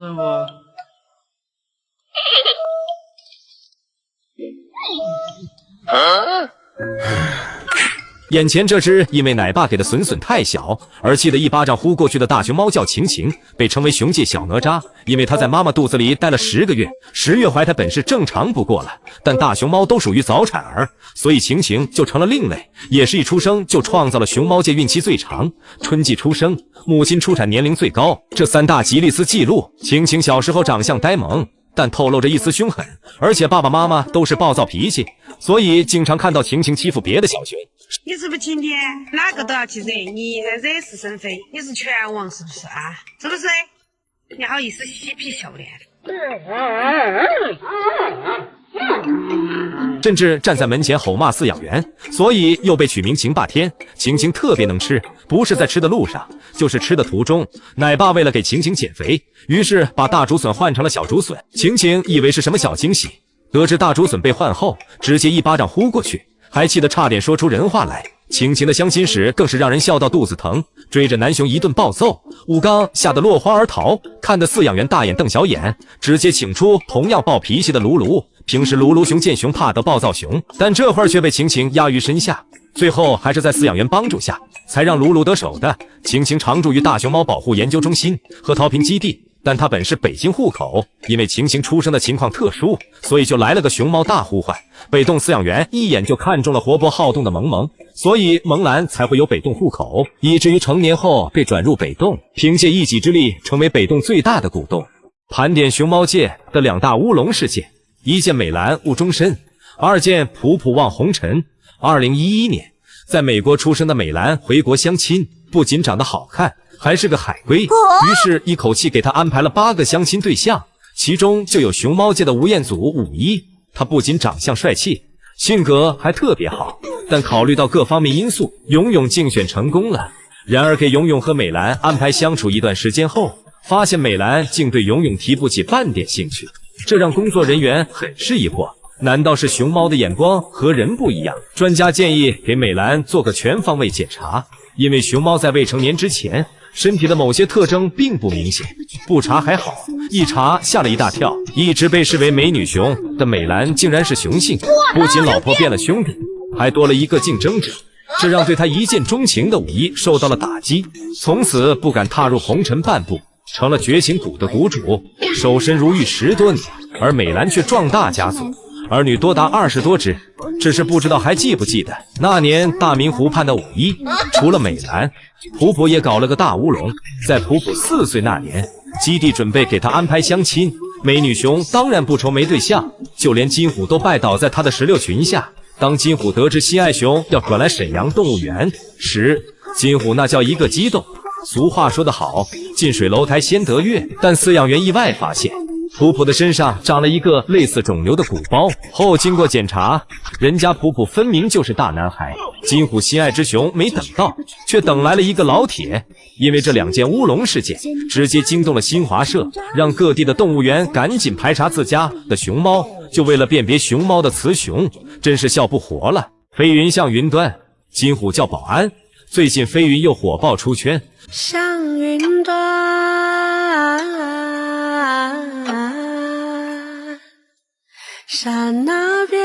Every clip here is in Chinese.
是不？眼前这只因为奶爸给的笋笋太小而气得一巴掌呼过去的大熊猫叫晴晴，被称为熊界小哪吒，因为它在妈妈肚子里待了10个月，10月怀胎本是正常不过了，但大熊猫都属于早产儿，所以晴晴就成了另类，也是一出生就创造了熊猫界孕期最长、春季出生、母亲出产年龄最高这3大吉利斯纪录。晴晴小时候长相呆萌，但透露着一丝凶狠，而且爸爸妈妈都是暴躁脾气，所以经常看到晴晴欺负别的小熊。你是不是晴天哪个都要去惹，你惹是生非，你是拳王是不是啊？是不是？你好意思嬉皮笑脸？甚至站在门前吼骂饲养员，所以又被取名晴霸天。晴晴特别能吃，不是在吃的路上，就是吃的途中。奶爸为了给晴晴减肥，于是把大竹笋换成了小竹笋。晴晴以为是什么小惊喜，得知大竹笋被换后，直接一巴掌呼过去，还气得差点说出人话来。晴晴的相亲史更是让人笑到肚子疼，追着南熊一顿暴揍，武刚吓得落荒而逃，看得饲养员大眼瞪小眼，直接请出同样暴脾气的卢卢。平时卢卢熊见熊怕得暴躁熊，但这会儿却被晴晴压于身下，最后还是在饲养员帮助下才让卢卢得手的。晴晴常驻于大熊猫保护研究中心和桃坪基地，但她本是北京户口，因为晴晴出生的情况特殊，所以就来了个熊猫大呼唤。北洞饲养员一眼就看中了活泼好动的萌萌，所以萌兰才会有北洞户口，以至于成年后被转入北洞，凭借一己之力成为北洞最大的股东。盘点熊猫界的2大乌龙事件：一件美兰误终身，2件普普望红尘。2011年，在美国出生的美兰回国相亲，不仅长得好看，还是个海归，于是一口气给他安排了8个相亲对象，其中就有熊猫界的吴彦祖511。他不仅长相帅气，性格还特别好，但考虑到各方面因素，勇勇竞选成功了。然而给勇勇和美兰安排相处一段时间后，发现美兰竟对勇勇提不起半点兴趣，这让工作人员很是疑惑，难道是熊猫的眼光和人不一样？专家建议给美兰做个全方位检查，因为熊猫在未成年之前，身体的某些特征并不明显，不查还好，一查吓了一大跳。一直被视为美女熊的美兰竟然是雄性，不仅老婆变了兄弟，还多了一个竞争者，这让对他一见钟情的511受到了打击，从此不敢踏入红尘半步，成了觉醒谷的谷主，守身如玉10多年。而美兰却壮大家族，儿女多达20多只，只是不知道还记不记得那年大明湖畔的511，除了美兰，普普也搞了个大乌龙。在普普4岁那年，基地准备给他安排相亲，美女熊当然不愁没对象，就连金虎都拜倒在他的16群下。当金虎得知心爱熊要转来沈阳动物园时，金虎那叫一个激动。俗话说得好，近水楼台先得月，但饲养员意外发现普普的身上长了一个类似肿瘤的鼓包，后经过检查，人家普普分明就是大男孩。金虎心爱之熊没等到，却等来了一个老铁。因为这2件乌龙事件直接惊动了新华社，让各地的动物园赶紧排查自家的熊猫，就为了辨别熊猫的雌雄，真是笑不活了。飞云向云端，金虎叫保安，最近飞云又火爆出圈。向云端，山那边。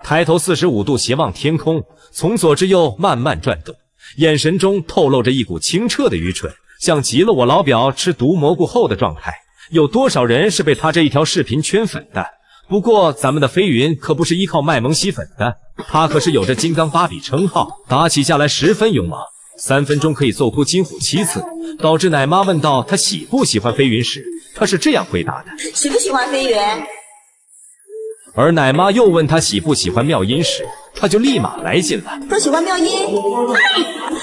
抬头45度斜望天空，从左至右慢慢转动，眼神中透露着一股清澈的愚蠢，像极了我老表吃毒蘑菇后的状态。有多少人是被他这一条视频圈粉的？不过咱们的飞云可不是依靠卖萌吸粉的，他可是有着金刚芭比称号，打起架来10分勇猛，3分钟可以揍哭金虎7次，导致奶妈问到他喜不喜欢飞云时，他是这样回答的：喜不喜欢飞云？而奶妈又问他喜不喜欢妙音时，他就立马来劲了，说喜欢妙音。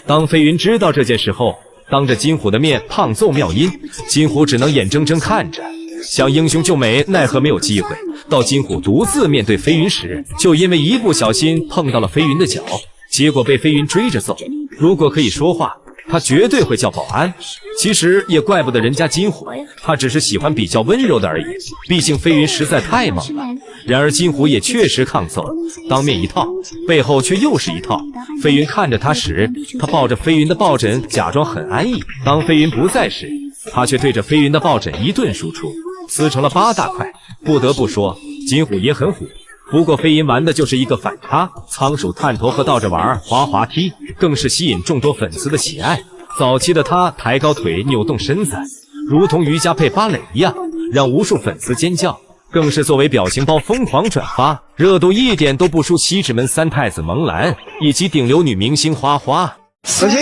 当飞云知道这件事后，当着金虎的面胖揍妙音，金虎只能眼睁睁看着，想英雄救美奈何没有机会。到金虎独自面对飞云时，就因为一不小心碰到了飞云的脚，结果被飞云追着揍。如果可以说话，他绝对会叫保安。其实也怪不得人家金虎，他只是喜欢比较温柔的而已，毕竟飞云实在太猛了。然而金虎也确实抗揍，当面一套，背后却又是一套。飞云看着他时，他抱着飞云的抱枕，假装很安逸；当飞云不在时，他却对着飞云的抱枕一顿输出，撕成了8大块。不得不说，金虎也很虎。不过飞云玩的就是一个反差，仓鼠探头和倒着玩滑滑梯，更是吸引众多粉丝的喜爱。早期的他抬高腿扭动身子，如同瑜伽配芭蕾一样，让无数粉丝尖叫，更是作为表情包疯狂转发，热度一点都不输西直门3太子萌兰以及顶流女明星花花。子庆，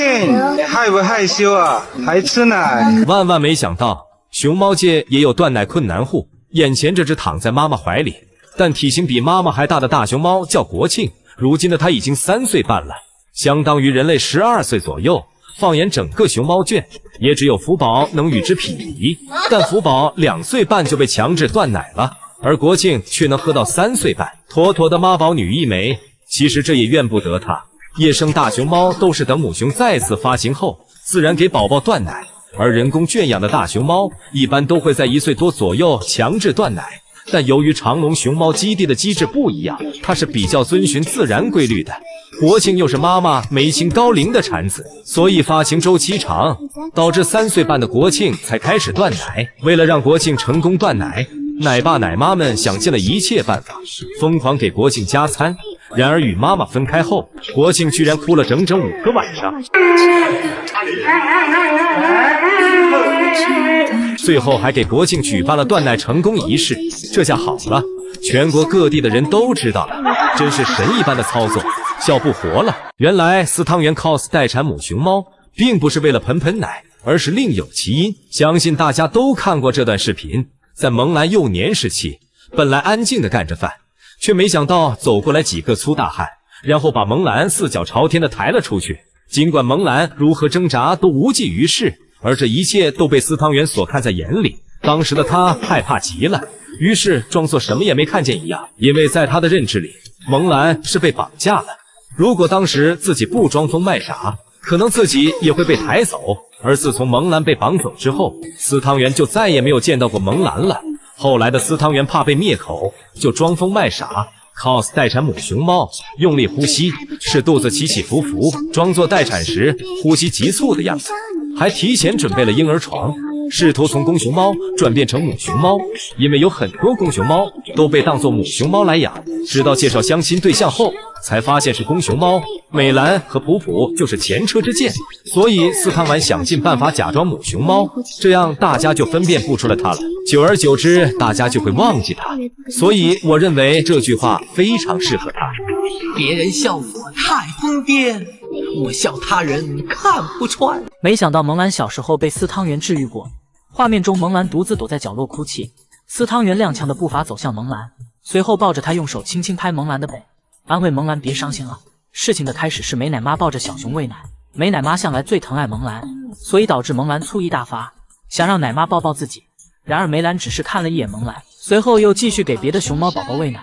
你害不害羞啊？还吃奶？万万没想到，熊猫界也有断奶困难户。眼前这只躺在妈妈怀里，但体型比妈妈还大的大熊猫叫国庆，如今的它已经3岁半了，相当于人类12岁左右。放眼整个熊猫圈，也只有福宝能与之匹敌，但福宝2岁半就被强制断奶了，而国庆却能喝到3岁半，妥妥的妈宝女一枚。其实这也怨不得她，野生大熊猫都是等母熊再次发情后，自然给宝宝断奶，而人工圈养的大熊猫一般都会在1岁多左右强制断奶。但由于长隆熊猫基地的机制不一样，它是比较遵循自然规律的。国庆又是妈妈眉清高龄的产子，所以发情周期长，导致3岁半的国庆才开始断奶。为了让国庆成功断奶，奶爸奶妈们想尽了一切办法，疯狂给国庆加餐。然而与妈妈分开后，国庆居然哭了整整5个晚上，最后还给国庆举办了断奶成功仪式。这下好了，全国各地的人都知道了，真是神一般的操作，笑不活了。原来司汤圆 cos 待产母熊猫并不是为了盆奶，而是另有其因。相信大家都看过这段视频。在萌兰幼年时期，本来安静的干着饭，却没想到走过来几个粗大汉，然后把萌兰4脚朝天的抬了出去。尽管萌兰如何挣扎都无济于事，而这一切都被司汤圆所看在眼里。当时的他害怕极了，于是装作什么也没看见一样，因为在他的认知里，萌兰是被绑架了。如果当时自己不装疯卖傻，可能自己也会被抬走。而自从萌兰被绑走之后，司汤圆就再也没有见到过萌兰了。后来的司汤圆怕被灭口，就装疯卖傻 cos 待产母熊猫，用力呼吸，使肚子起起伏伏，装作待产时呼吸急促的样子，还提前准备了婴儿床，试图从公熊猫转变成母熊猫。因为有很多公熊猫都被当作母熊猫来养，直到介绍相亲对象后，才发现是公熊猫。美兰和普普就是前车之鉴，所以司汤丸想尽办法假装母熊猫，这样大家就分辨不出来它了。久而久之，大家就会忘记它。所以我认为这句话非常适合他。别人笑我太疯癫，我笑他人看不穿。没想到萌兰小时候被司汤圆治愈过。画面中，萌兰独自躲在角落哭泣，司汤圆踉跄的步伐走向萌兰，随后抱着她用手轻轻拍萌兰的背，安慰萌兰别伤心了。事情的开始是美奶妈抱着小熊喂奶，美奶妈向来最疼爱萌兰，所以导致萌兰醋意大发，想让奶妈抱抱自己。然而梅兰只是看了一眼萌兰，随后又继续给别的熊猫宝宝喂奶。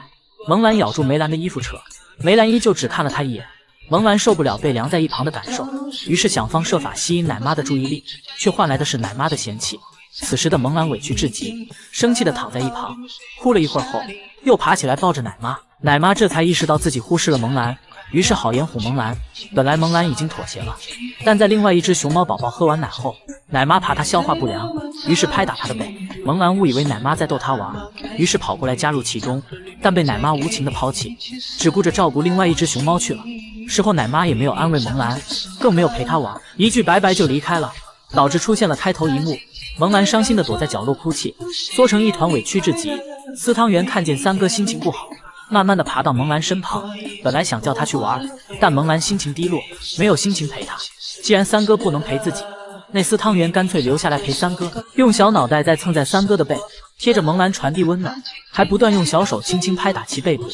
萌兰咬住梅兰的衣服扯，梅兰依旧只看了她一眼。萌兰受不了被晾在一旁的感受，于是想方设法吸引奶妈的注意力，却换来的是奶妈的嫌弃。此时的萌兰委屈至极，生气地躺在一旁，哭了一会儿后，又爬起来抱着奶妈。奶妈这才意识到自己忽视了萌兰，于是好言唬萌兰。本来萌兰已经妥协了，但在另外一只熊猫宝宝喝完奶后，奶妈怕它消化不良，于是拍打它的背。萌兰误以为奶妈在逗它玩，于是跑过来加入其中，但被奶妈无情地抛弃，只顾着照顾另外一只熊猫去了。事后奶妈也没有安慰萌兰，更没有陪它玩，一句拜拜就离开了，导致出现了开头一幕。萌兰伤心地躲在角落哭泣，缩成一团，委屈至极。司汤圆看见三哥心情不好，慢慢地爬到萌兰身旁，本来想叫他去玩，但萌兰心情低落，没有心情陪他。既然三哥不能陪自己，那司汤圆干脆留下来陪三哥，用小脑袋再蹭在三哥的背，贴着萌兰传递温暖，还不断用小手轻轻拍打其背部，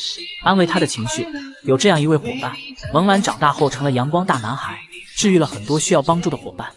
安慰他的情绪。有这样一位伙伴，萌兰长大后成了阳光大男孩，治愈了很多需要帮助的伙伴。